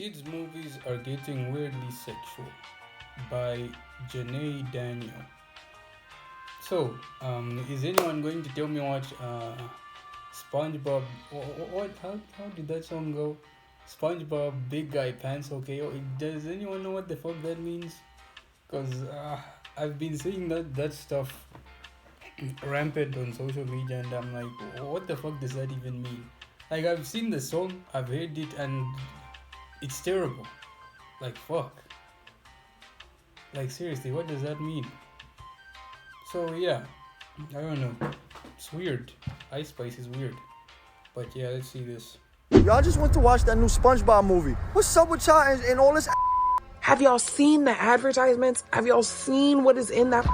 Kids movies are getting weirdly sexual by Janae Daniel. Is anyone going to tell me what SpongeBob? What? How did that song go? SpongeBob, big guy pants. Okay. Does anyone know what the fuck that means? Cause I've been seeing that stuff rampant on social media, and I'm like, what the fuck does that even mean? Like, I've seen the song, I've heard it, and it's terrible. Like, fuck. Like, seriously, what does that mean? So yeah, I don't know. It's weird. Ice Spice is weird. But yeah, let's see this. Y'all just went to watch that new SpongeBob movie. What's up with y'all and all this? Have y'all seen the advertisements? Have y'all seen what is in that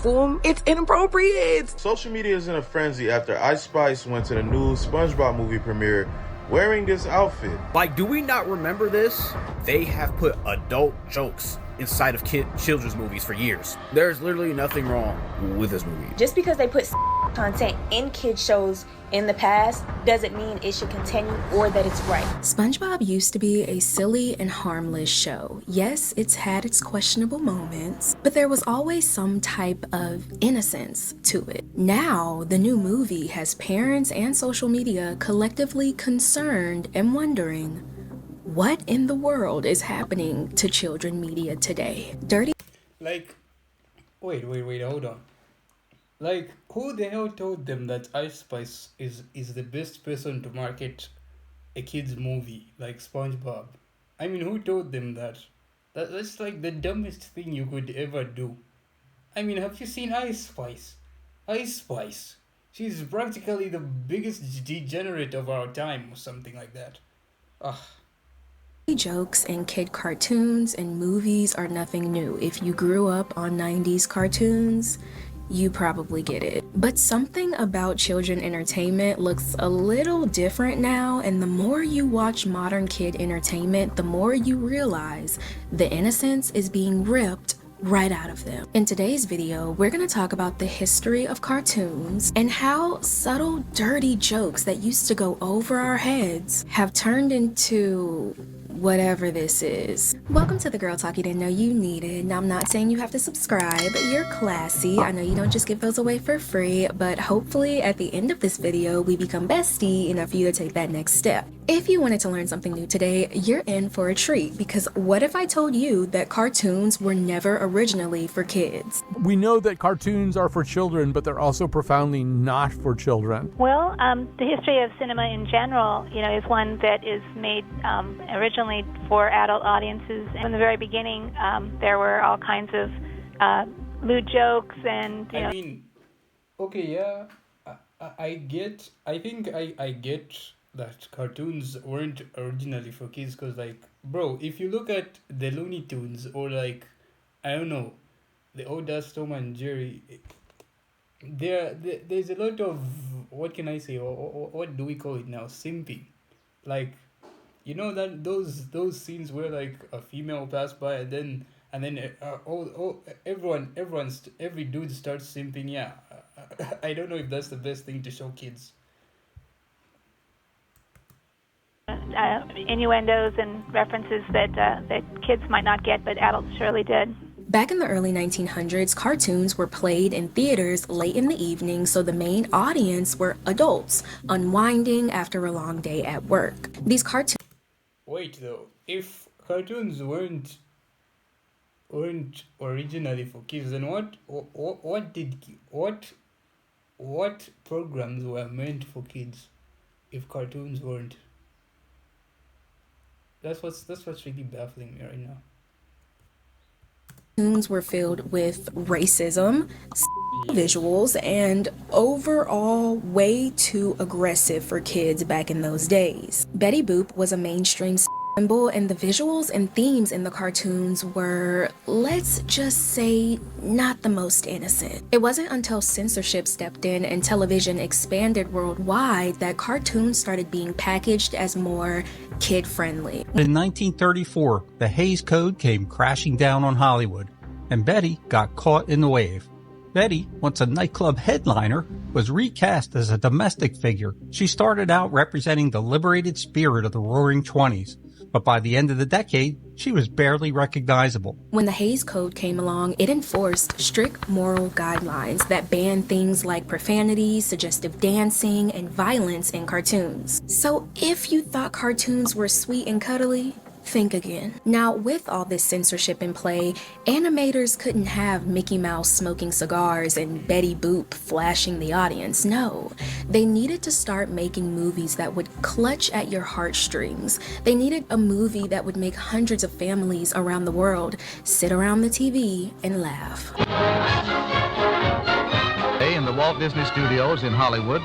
film? It's inappropriate. Social media is in a frenzy after Ice Spice went to the new SpongeBob movie premiere wearing this outfit. Like, do we not remember this? They have put adult jokes inside of children's movies for years. There's literally nothing wrong with this movie. Just because they put content in kids shows in the past doesn't mean it should continue or that it's right. SpongeBob used to be a silly and harmless show. Yes, it's had its questionable moments, but there was always some type of innocence to it. Now, the new movie has parents and social media collectively concerned and wondering, what in the world is happening to children media today? Dirty. Like, wait, hold on. Like, who the hell told them that Ice Spice is the best person to market a kids movie like SpongeBob? I mean, who told them that? That's like the dumbest thing you could ever do. I mean, have you seen Ice Spice? Ice Spice. She's practically the biggest degenerate of our time or something like that. Ugh. Jokes and kid cartoons and movies are nothing new. If you grew up on 90s cartoons, you probably get it. But something about children entertainment looks a little different now, and the more you watch modern kid entertainment, the more you realize the innocence is being ripped right out of them. In today's video, we're going to talk about the history of cartoons and how subtle, dirty jokes that used to go over our heads have turned into whatever this is. Welcome to the Girl Talk you didn't know you needed. Now, I'm not saying you have to subscribe. You're classy. I know you don't just give those away for free, but hopefully at the end of this video, we become bestie enough for you to take that next step. If you wanted to learn something new today, you're in for a treat, because what if I told you that cartoons were never originally for kids? We know that cartoons are for children, but they're also profoundly not for children. Well, the history of cinema in general, is one that is made originally for adult audiences. From the very beginning, there were all kinds of lewd jokes and, I mean, okay, yeah, I think I get that cartoons weren't originally for kids, because, like, bro, if you look at the Looney Tunes or, like, I don't know, the old ass Tom and Jerry, there's a lot of, what can I say, or what do we call it now, simping. Like, you know that those scenes where, like, a female passed by and then every dude starts simping. Yeah, I don't know if that's the best thing to show kids. Innuendos and references that kids might not get, but adults surely did. Back in the early 1900s, cartoons were played in theaters late in the evening, so the main audience were adults, unwinding after a long day at work. These cartoons... Wait, though, if cartoons weren't originally for kids, then what programs were meant for kids if cartoons weren't? That's what's really baffling me right now. Cartoons were filled with racism, visuals, and overall way too aggressive for kids back in those days. Betty Boop was a mainstream symbol, and the visuals and themes in the cartoons were, let's just say, not the most innocent. It wasn't until censorship stepped in and television expanded worldwide that cartoons started being packaged as more kid-friendly. In 1934, the Hays Code came crashing down on Hollywood, and Betty got caught in the wave. Betty, once a nightclub headliner, was recast as a domestic figure. She started out representing the liberated spirit of the Roaring Twenties, but by the end of the decade, she was barely recognizable. When the Hays Code came along, it enforced strict moral guidelines that banned things like profanity, suggestive dancing, and violence in cartoons. So if you thought cartoons were sweet and cuddly, think again. Now, with all this censorship in play, animators couldn't have Mickey Mouse smoking cigars and Betty Boop flashing the audience. No, they needed to start making movies that would clutch at your heartstrings. They needed a movie that would make hundreds of families around the world sit around the TV and laugh. Today in the Walt Disney Studios in Hollywood,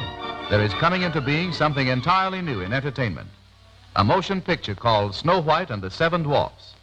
there is coming into being something entirely new in entertainment. A motion picture called Snow White and the Seven Dwarfs,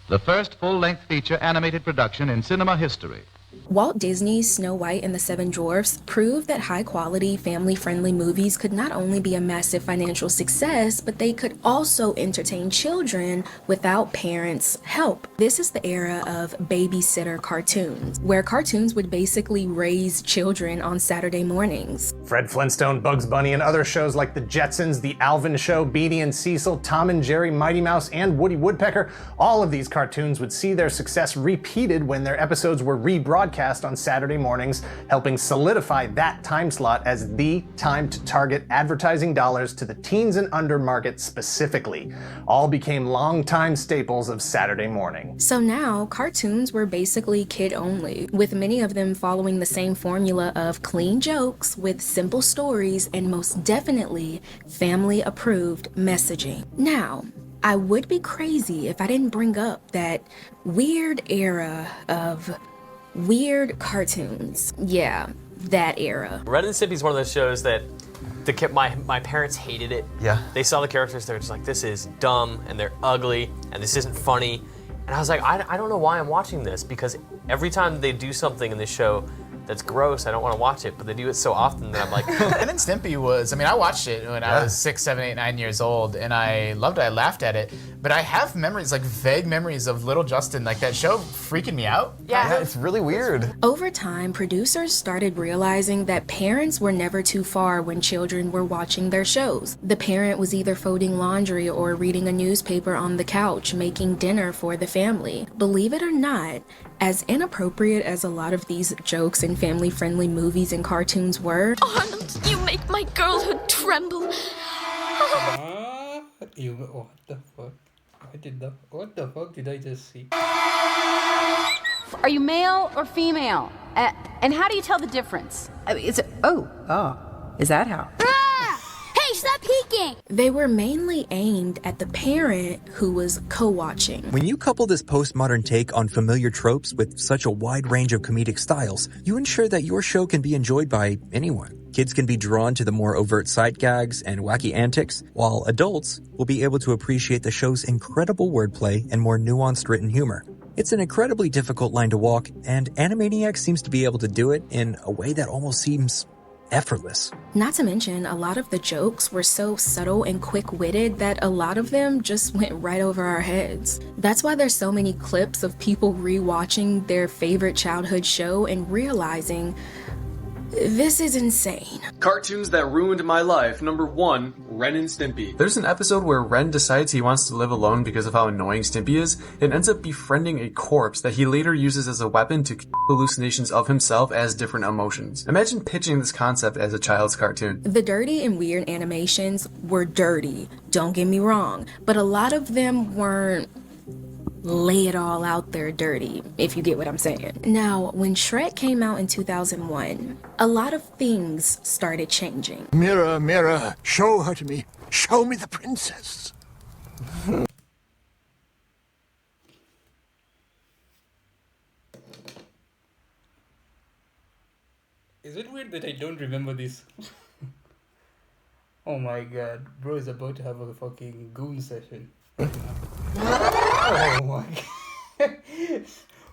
the first full-length feature animated production in cinema history. Walt Disney's Snow White and the Seven Dwarfs proved that high-quality, family-friendly movies could not only be a massive financial success, but they could also entertain children without parents' help. This is the era of babysitter cartoons, where cartoons would basically raise children on Saturday mornings. Fred Flintstone, Bugs Bunny, and other shows like The Jetsons, The Alvin Show, Beanie and Cecil, Tom and Jerry, Mighty Mouse, and Woody Woodpecker, all of these cartoons would see their success repeated when their episodes were rebroadcast on Saturday mornings, helping solidify that time slot as the time to target advertising dollars to the teens and under market specifically. All became longtime staples of Saturday morning. So now, cartoons were basically kid-only, with many of them following the same formula of clean jokes with simple stories and most definitely family-approved messaging. Now, I would be crazy if I didn't bring up that weird era of weird cartoons. Yeah, that era. Ren and Stimpy is one of those shows that my parents hated it. Yeah. They saw the characters, they're just like, this is dumb, and they're ugly, and this isn't funny. And I was like, I don't know why I'm watching this, because every time they do something in this show that's gross, I don't want to watch it, but they do it so often that I'm like... Ren and Stimpy was, I watched it when I was 6, 7, 8, 9 years old, and I loved it, I laughed at it, but I have memories, like vague memories of Little Justin, like that show freaking me out. Yeah, it's really weird. Over time, producers started realizing that parents were never too far when children were watching their shows. The parent was either folding laundry or reading a newspaper on the couch, making dinner for the family. Believe it or not, as inappropriate as a lot of these jokes and family-friendly movies and cartoons were... Arnold, you make my girlhood tremble. What the fuck? What the fuck did I just see? Are you male or female? And how do you tell the difference? Is that how? Hey, stop peeking! They were mainly aimed at the parent who was co-watching. When you couple this postmodern take on familiar tropes with such a wide range of comedic styles, you ensure that your show can be enjoyed by anyone. Kids can be drawn to the more overt sight gags and wacky antics, while adults will be able to appreciate the show's incredible wordplay and more nuanced written humor. It's an incredibly difficult line to walk, and Animaniacs seems to be able to do it in a way that almost seems effortless. Not to mention, a lot of the jokes were so subtle and quick-witted that a lot of them just went right over our heads. That's why there's so many clips of people rewatching their favorite childhood show and realizing, this is insane. Cartoons that ruined my life. Number 1, Ren and Stimpy. There's an episode where Ren decides he wants to live alone because of how annoying Stimpy is, and ends up befriending a corpse that he later uses as a weapon to hallucinations of himself as different emotions. Imagine pitching this concept as a child's cartoon. The dirty and weird animations were dirty, don't get me wrong, but a lot of them weren't lay it all out there dirty, if you get what I'm saying. Now, when Shrek came out in 2001, a lot of things started changing. Mirror, mirror, show her to me. Show me the princess. Is it weird that I don't remember this? Oh my god, bro is about to have a fucking goon session. Oh my god.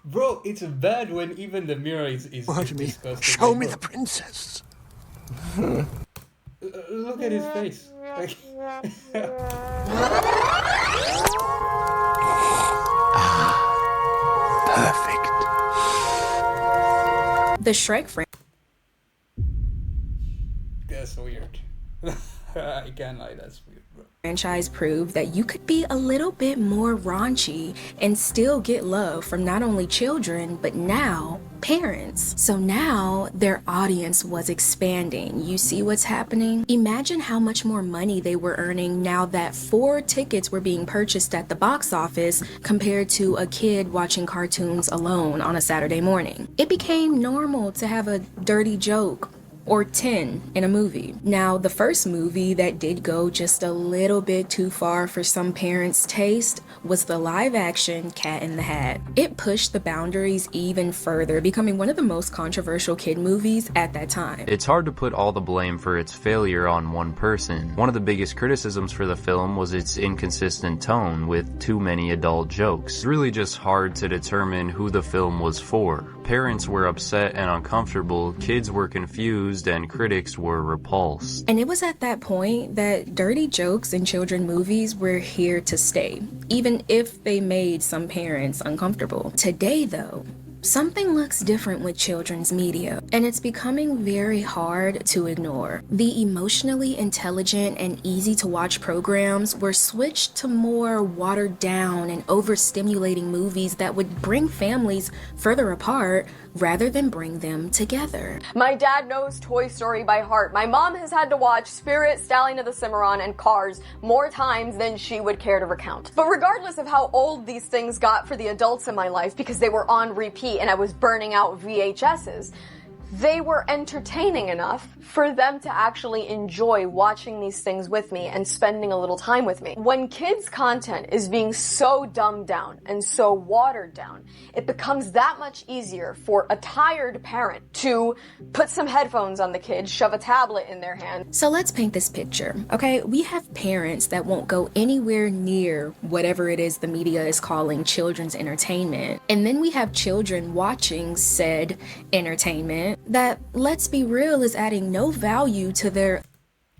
Bro, it's bad when even the mirror is disgusting. Show me the princess. Look at his face. Perfect. The Shrek franchise. That's weird. I can't lie, that's weird, bro. franchise proved that you could be a little bit more raunchy and still get love from not only children, but now parents. So now their audience was expanding. You see what's happening? Imagine how much more money they were earning now that 4 tickets were being purchased at the box office compared to a kid watching cartoons alone on a Saturday morning. It became normal to have a dirty joke or 10 in a movie. Now, the first movie that did go just a little bit too far for some parents' taste was the live-action Cat in the Hat. It pushed the boundaries even further, becoming one of the most controversial kid movies at that time. It's hard to put all the blame for its failure on one person. One of the biggest criticisms for the film was its inconsistent tone with too many adult jokes. It's really just hard to determine who the film was for. Parents were upset and uncomfortable, kids were confused, and critics were repulsed. And it was at that point that dirty jokes in children movies were here to stay, even if they made some parents uncomfortable. Today, though, something looks different with children's media, and it's becoming very hard to ignore. The emotionally intelligent and easy to watch programs were switched to more watered down and overstimulating movies that would bring families further apart rather than bring them together. My dad knows Toy Story by heart. My mom has had to watch Spirit, Stallion of the Cimarron, and Cars more times than she would care to recount. But regardless of how old these things got for the adults in my life, because they were on repeat and I was burning out VHSs, they were entertaining enough for them to actually enjoy watching these things with me and spending a little time with me. When kids' content is being so dumbed down and so watered down, it becomes that much easier for a tired parent to put some headphones on the kid, shove a tablet in their hand. So let's paint this picture, okay? We have parents that won't go anywhere near whatever it is the media is calling children's entertainment. And then we have children watching said entertainment that, let's be real, is adding no value to their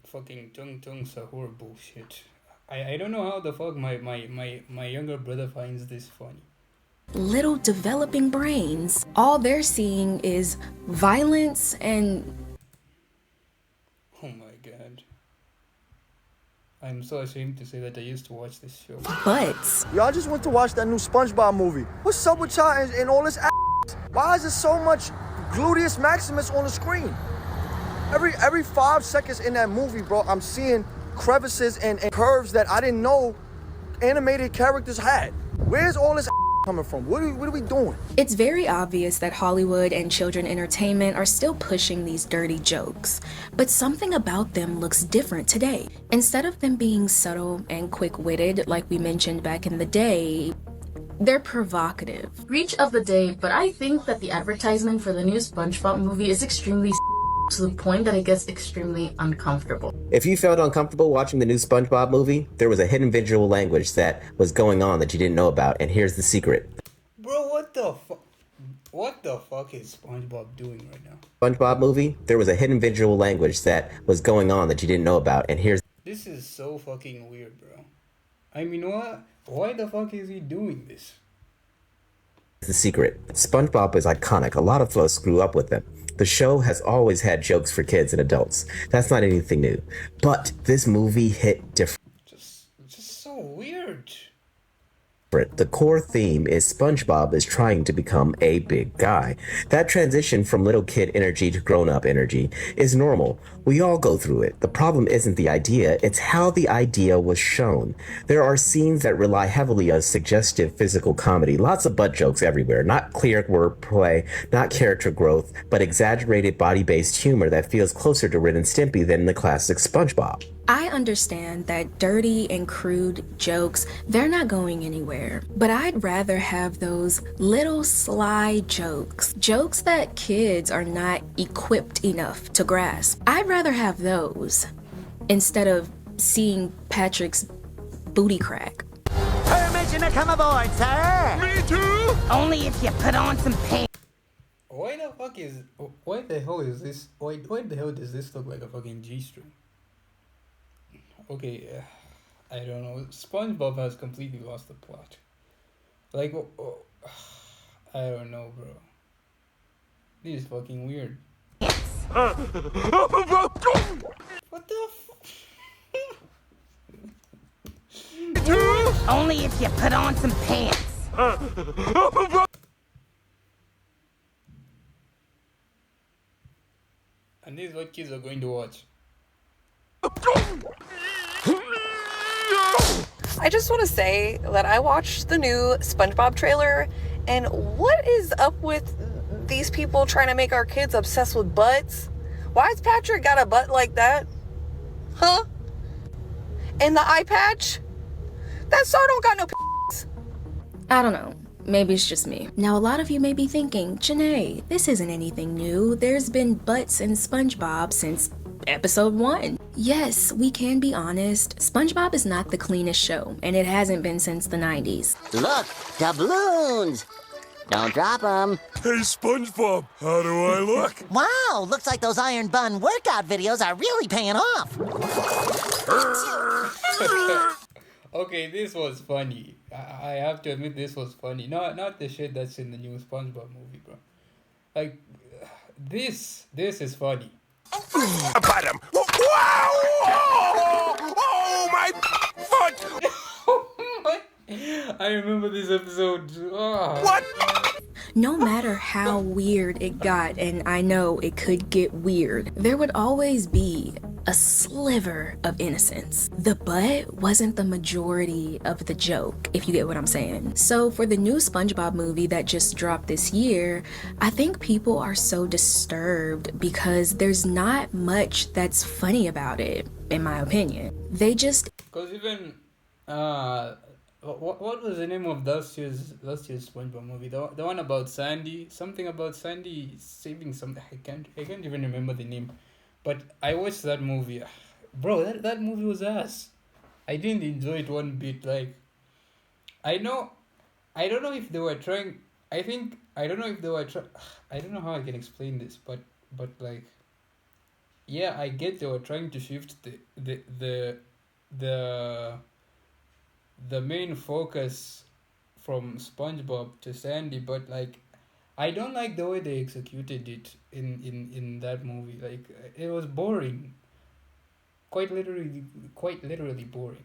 fucking tung sahur bullshit. I don't know how the fuck my younger brother finds this funny. little developing brains. All they're seeing is violence and... Oh my god. I'm so ashamed to say that I used to watch this show. Butts. Y'all just went to watch that new SpongeBob movie. What's up with y'all and all this ass? Why is there so much gluteus maximus on the screen? Every 5 seconds in that movie, bro, I'm seeing crevices and curves that I didn't know animated characters had. Where's all this coming from? What are we doing? It's very obvious that Hollywood and children entertainment are still pushing these dirty jokes, but something about them looks different today. Instead of them being subtle and quick-witted like we mentioned back in the day, they're provocative. Reach of the day, but I think that the advertisement for the new SpongeBob movie is extremely to the point that it gets extremely uncomfortable. If you felt uncomfortable watching the new SpongeBob movie, there was a hidden visual language that was going on that you didn't know about, and here's the secret. Bro, what the fuck is SpongeBob doing right now? SpongeBob movie, there was a hidden visual language that was going on that you didn't know about, and here's... This is so fucking weird, bro. I mean, what? Why the fuck is he doing this? The secret. SpongeBob is iconic. A lot of us grew up with them. The show has always had jokes for kids and adults. That's not anything new. But this movie hit different. Just so weird. The core theme is SpongeBob is trying to become a big guy. That transition from little kid energy to grown-up energy is normal. We all go through it. The problem isn't the idea, it's how the idea was shown. There are scenes that rely heavily on suggestive physical comedy. Lots of butt jokes everywhere. Not clear wordplay, not character growth, but exaggerated body-based humor that feels closer to Ren and Stimpy than the classic SpongeBob. I understand that dirty and crude jokes, they're not going anywhere. But I'd rather have those little sly jokes. Jokes that kids are not equipped enough to grasp. I'd rather have those instead of seeing Patrick's booty crack. Permission to come aboard, sir! Me too! Only if you put on some pants. Why the hell is this? Why the hell does this look like a fucking G-string? Okay, I don't know. SpongeBob has completely lost the plot. Like, I don't know, bro. This is fucking weird. What the too? Only if you put on some pants. And this is what kids are going to watch. I just want to say that I watched the new SpongeBob trailer, and what is up with these people trying to make our kids obsessed with butts? Why has Patrick got a butt like that? Huh? And the eye patch? That star don't got no p***s. I don't know. Maybe it's just me. Now, a lot of you may be thinking, Janae, this isn't anything new. There's been butts in SpongeBob since episode 1. Yes, we can be honest. SpongeBob is not the cleanest show, and it hasn't been since the 90s. Look, doubloons. Don't drop them. Hey, SpongeBob, how do I look? Wow, looks like those iron bun workout videos are really paying off. Okay, this was funny. I have to admit this was funny. Not the shit that's in the new SpongeBob movie, bro. Like, this is funny. About him. Wow! Oh, my foot! I remember this episode. Oh. What? No matter how weird it got, and I know it could get weird, there would always be a sliver of innocence. The butt wasn't the majority of the joke, if you get what I'm saying. So for the new SpongeBob movie that just dropped this year, I think people are so disturbed because there's not much that's funny about it, in my opinion. They just... Because even, what was the name of last year's SpongeBob movie? The one about Sandy? Something about Sandy saving something. I can't even remember the name. But I watched that movie. Bro, that movie was ass. I didn't enjoy it one bit. Like, I don't know if they were trying. I don't know how I can explain this, but like, yeah, I get they were trying to shift the main focus from SpongeBob to Sandy, but like, I don't like the way they executed it in that movie. Like, it was boring. Quite literally boring.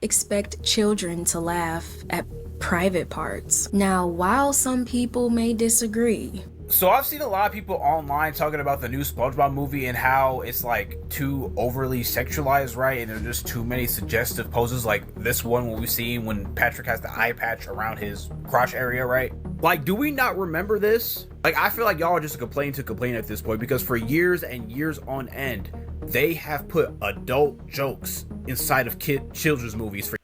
Expect children to laugh at private parts. Now, while some people may disagree, so I've seen a lot of people online talking about the new SpongeBob movie and how it's like too overly sexualized, right? And there's just too many suggestive poses, like this one we've seen when Patrick has the eye patch around his crotch area, right? Like, do we not remember this? Like, I feel like y'all are just complain at this point, because for years and years on end, they have put adult jokes inside of children's movies.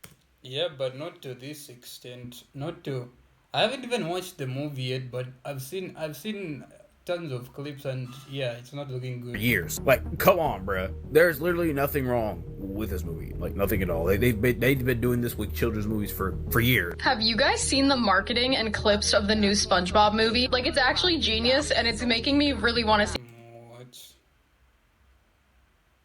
Yeah, but not to this extent. I haven't even watched the movie yet, but I've seen tons of clips, and yeah, it's not looking good. Years. Like, come on, bruh. There's literally nothing wrong with this movie. Like, nothing at all. They've been doing this with children's movies for years. Have you guys seen the marketing and clips of the new SpongeBob movie? Like, it's actually genius, and it's making me really want to see. What?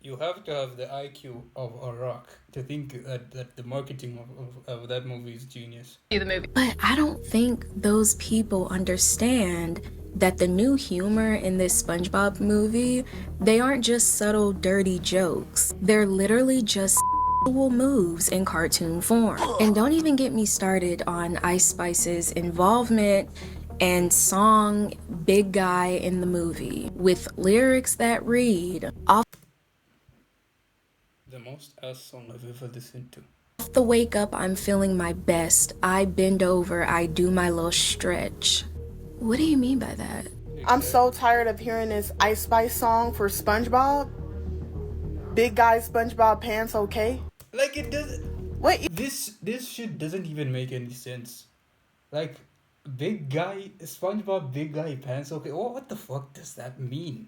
You have to have the IQ of a rock to think that the marketing of that movie is genius. The movie. But I don't think those people understand that the new humor in this SpongeBob movie, they aren't just subtle, dirty jokes. They're literally just moves in cartoon form. And don't even get me started on Ice Spice's involvement and song Big Guy in the movie, with lyrics that read, off the most ass song I've ever listened to. Off the wake up, I'm feeling my best. I bend over, I do my little stretch. What do you mean by that? I'm so tired of hearing this Ice Spice song for SpongeBob. Big Guy SpongeBob pants okay? Like, it doesn't... Wait, this shit doesn't even make any sense. Like, Big Guy, SpongeBob Big Guy pants okay? What the fuck does that mean?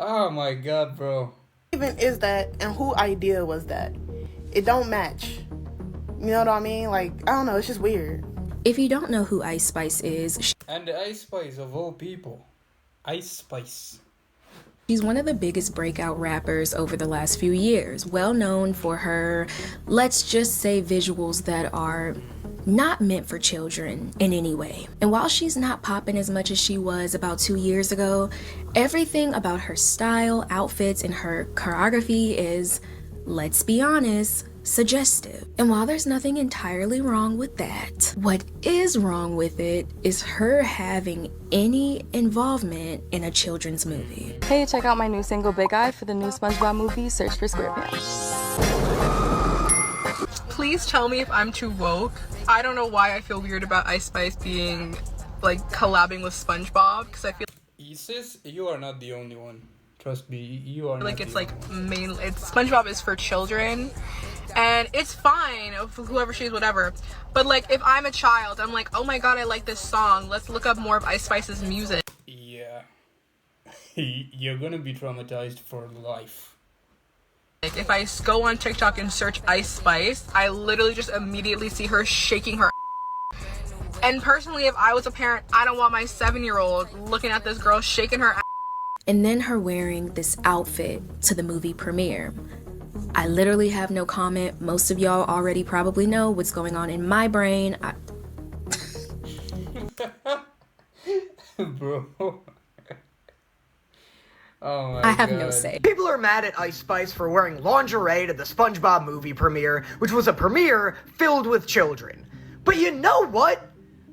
Oh my god, bro. Even is that, and who idea was that? It don't match. You know what I mean? Like, I don't know, it's just weird. If you don't know who Ice Spice is... And the Ice Spice of all people. Ice Spice. She's one of the biggest breakout rappers over the last few years. Well known for her, let's just say, visuals that are not meant for children in any way. And while she's not popping as much as she was about 2 years ago, everything about her style, outfits, and her choreography is let's be honest, suggestive. And while there's nothing entirely wrong with that, what is wrong with it is her having any involvement in a children's movie. Hey, check out my new single Big Eye for the new SpongeBob movie, search for SquarePants. Please tell me if I'm too woke. I don't know why I feel weird about Ice Spice being like collabing with SpongeBob, because I feel Sis, you are not the only one. Trust me, you are like not it's the like SpongeBob is for children, and it's fine for whoever she's whatever. But like if I'm a child, I'm like, oh my god, I like this song. Let's look up more of Ice Spice's music. Yeah. You're gonna be traumatized for life. Like if I go on TikTok and search Ice Spice, I literally just immediately see her shaking her. And personally, if I was a parent, I don't want my 7-year-old looking at this girl shaking her ass. And then her wearing this outfit to the movie premiere. I literally have no comment. Most of y'all already probably know what's going on in my brain. Bro. Oh my I have God. no say. People are mad at Ice Spice for wearing lingerie to the SpongeBob movie premiere, which was a premiere filled with children. But you know what?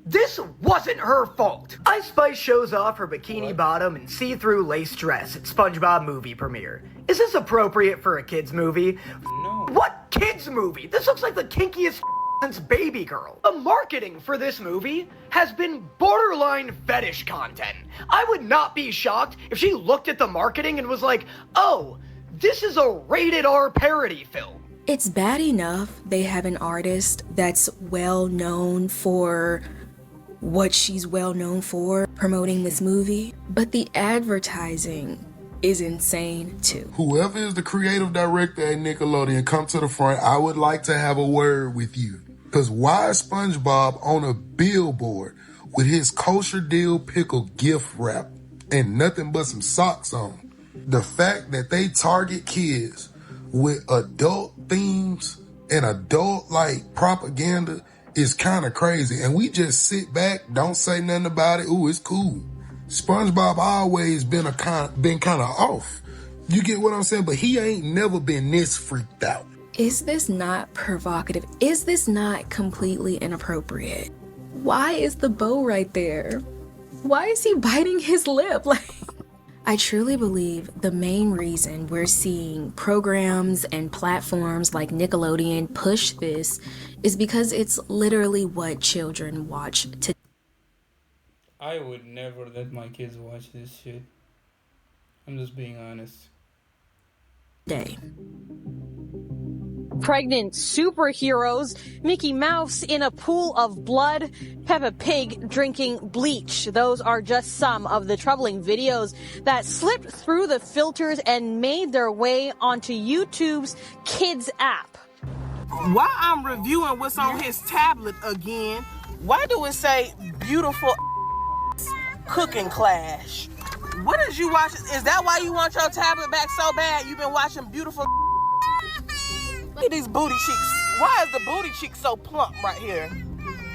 This wasn't her fault. Ice Spice shows off her bikini bottom and see-through lace dress at SpongeBob movie premiere. Is this appropriate for a kids movie? No. What kids movie? This looks like the kinkiest since Baby Girl. The marketing for this movie has been borderline fetish content. I would not be shocked if she looked at the marketing and was like, oh, this is a rated R parody film. It's bad enough they have an artist that's well known for what she's well known for promoting this movie, but the advertising is insane too. Whoever is the creative director at Nickelodeon, come to the front. I would like to have a word with you. Cause why is SpongeBob on a billboard with his kosher dill pickle gift wrap and nothing but some socks on? The fact that they target kids with adult themes and adult like propaganda is kind of crazy, and we just sit back, don't say nothing about it. Ooh, it's cool. SpongeBob always been kind of off. You get what I'm saying? But he ain't never been this freaked out. Is this not provocative? Is this not completely inappropriate? Why is the bow right there? Why is he biting his lip? I truly believe the main reason we're seeing programs and platforms like Nickelodeon push this is because it's literally what children watch today. I would never let my kids watch this shit. I'm just being honest. Pregnant superheroes, Mickey Mouse in a pool of blood, Peppa Pig drinking bleach. Those are just some of the troubling videos that slipped through the filters and made their way onto YouTube's Kids app. While I'm reviewing what's on his tablet again, why do it say beautiful cooking clash? What is you watching? Is that why you want your tablet back so bad? You've been watching beautiful. Look at these booty cheeks. Why is the booty cheek so plump right here?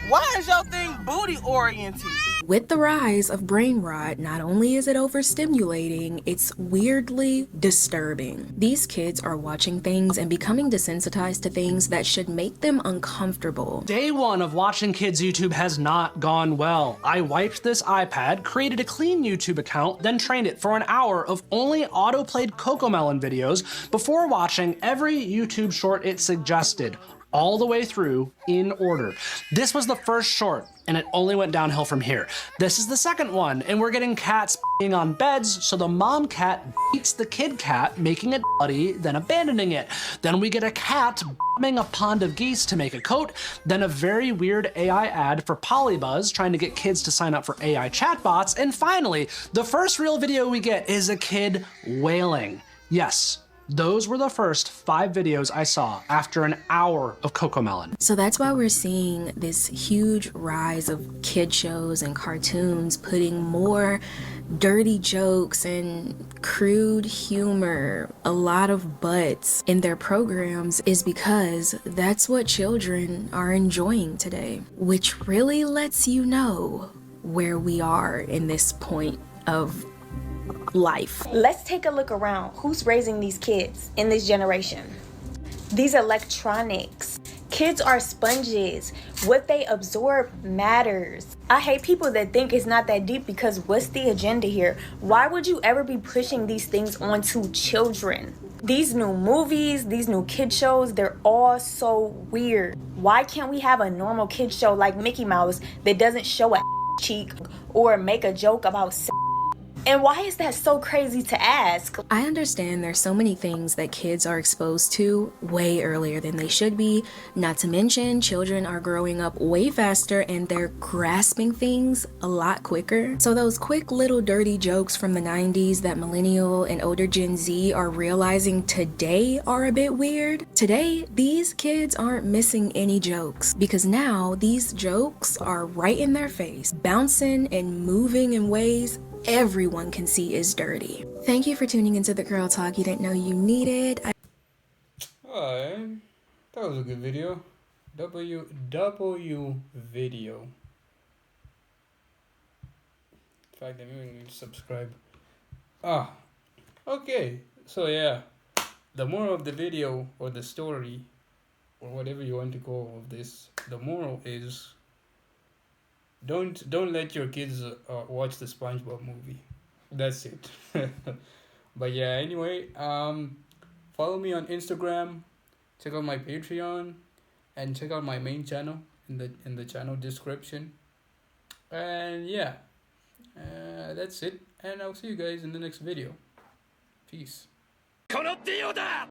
Why is your thing booty oriented? With the rise of brain rot, not only is it overstimulating, it's weirdly disturbing. These kids are watching things and becoming desensitized to things that should make them uncomfortable. Day one of watching kids' YouTube has not gone well. I wiped this iPad, created a clean YouTube account, then trained it for an hour of only auto-played Cocomelon videos before watching every YouTube short it suggested, all the way through in order. This was the first short, and it only went downhill from here. This is the second one, and we're getting cats being on beds, so the mom cat beats the kid cat, making it bloody, then abandoning it. Then we get a cat bombing a pond of geese to make a coat, then a very weird AI ad for Polybuzz trying to get kids to sign up for AI chatbots, and finally, the first real video we get is a kid wailing. Yes. Those were the first 5 videos I saw after an hour of Cocomelon. So that's why we're seeing this huge rise of kid shows and cartoons putting more dirty jokes and crude humor, a lot of butts in their programs, is because that's what children are enjoying today, which really lets you know where we are in this point of life. Let's take a look around. Who's raising these kids in this generation? these electronics. Kids are sponges. What they absorb matters. I hate people that think it's not that deep, because what's the agenda here? Why would you ever be pushing these things onto children? These new movies, these new kid shows, they're all so weird. Why can't we have a normal kid show like Mickey Mouse that doesn't show a cheek or make a joke about sex? And why is that so crazy to ask? I understand there's so many things that kids are exposed to way earlier than they should be. Not to mention, children are growing up way faster and they're grasping things a lot quicker. So those quick little dirty jokes from the 90s that millennial and older Gen Z are realizing today are a bit weird. Today, these kids aren't missing any jokes, because now these jokes are right in their face, bouncing and moving in ways everyone can see is dirty. Thank you for tuning into the Girl Talk you didn't know you needed. Alright, that was a good video. W video. In fact, I'm even going to subscribe. Okay. So yeah, the moral of the video, or the story, or whatever you want to call of this, the moral is, don't let your kids watch the SpongeBob movie. That's it. But yeah, anyway, follow me on Instagram, check out my Patreon, and check out my main channel in the channel description. And yeah, that's it. And I'll see you guys in the next video. Peace. このディオだ